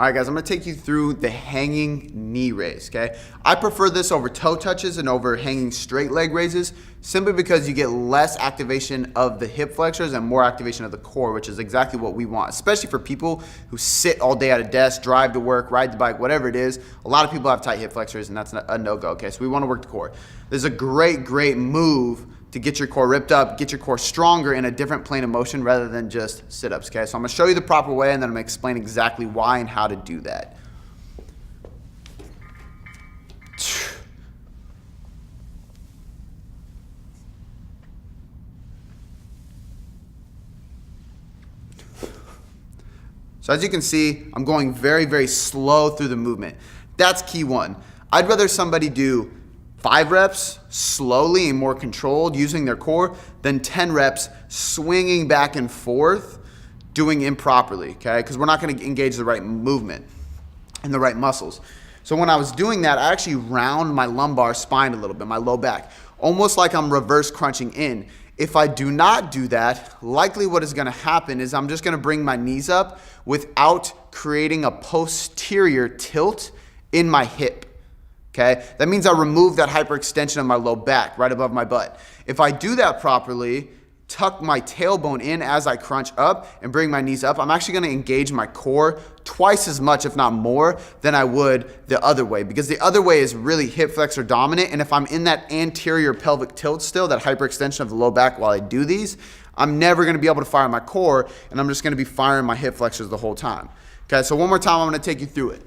All right, guys, I'm gonna take you through the hanging knee raise, okay? I prefer this over toe touches and over hanging straight leg raises, simply because you get less activation of the hip flexors and more activation of the core, which is exactly what we want, especially for people who sit all day at a desk, drive to work, ride the bike, whatever it is. A lot of people have tight hip flexors, and that's a no-go, okay? So we wanna work the core. There's a great move to get your core ripped up, get your core stronger in a different plane of motion rather than just sit-ups, okay? So I'm gonna show you the proper way, and then I'm gonna explain exactly why and how to do that. So as you can see, I'm going very slow through the movement. That's key one. I'd rather somebody do 5 reps slowly and more controlled using their core than 10 reps swinging back and forth doing improperly, okay? Because we're not going to engage the right movement and the right muscles. So when I was doing that, I actually round my lumbar spine a little bit, my low back, almost like I'm reverse crunching in. If I do not do that, likely what is going to happen is I'm just going to bring my knees up without creating a posterior tilt in my hip. Okay, that means I remove that hyperextension of my low back right above my butt. If I do that properly, tuck my tailbone in as I crunch up and bring my knees up, I'm actually gonna engage my core twice as much, if not more, than I would the other way, because the other way is really hip flexor dominant, and if I'm in that anterior pelvic tilt still, that hyperextension of the low back while I do these, I'm never gonna be able to fire my core, and I'm just gonna be firing my hip flexors the whole time. Okay, so one more time, I'm gonna take you through it.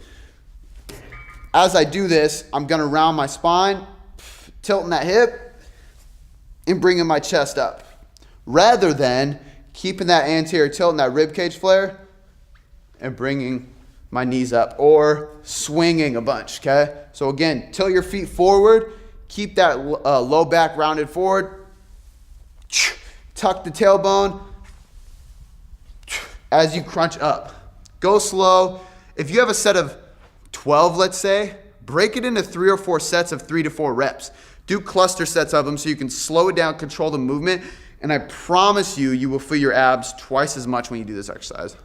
As I do this, I'm gonna round my spine, tilting that hip, and bringing my chest up. Rather than keeping that anterior tilt and that rib cage flare and bringing my knees up or swinging a bunch, okay? So again, tilt your feet forward, keep that low back rounded forward, tuck the tailbone as you crunch up. Go slow. If you have a set of 12, let's say, break it into 3 or 4 sets of 3 to 4 reps. Do cluster sets of them so you can slow it down, control the movement, and I promise you, you will feel your abs twice as much when you do this exercise.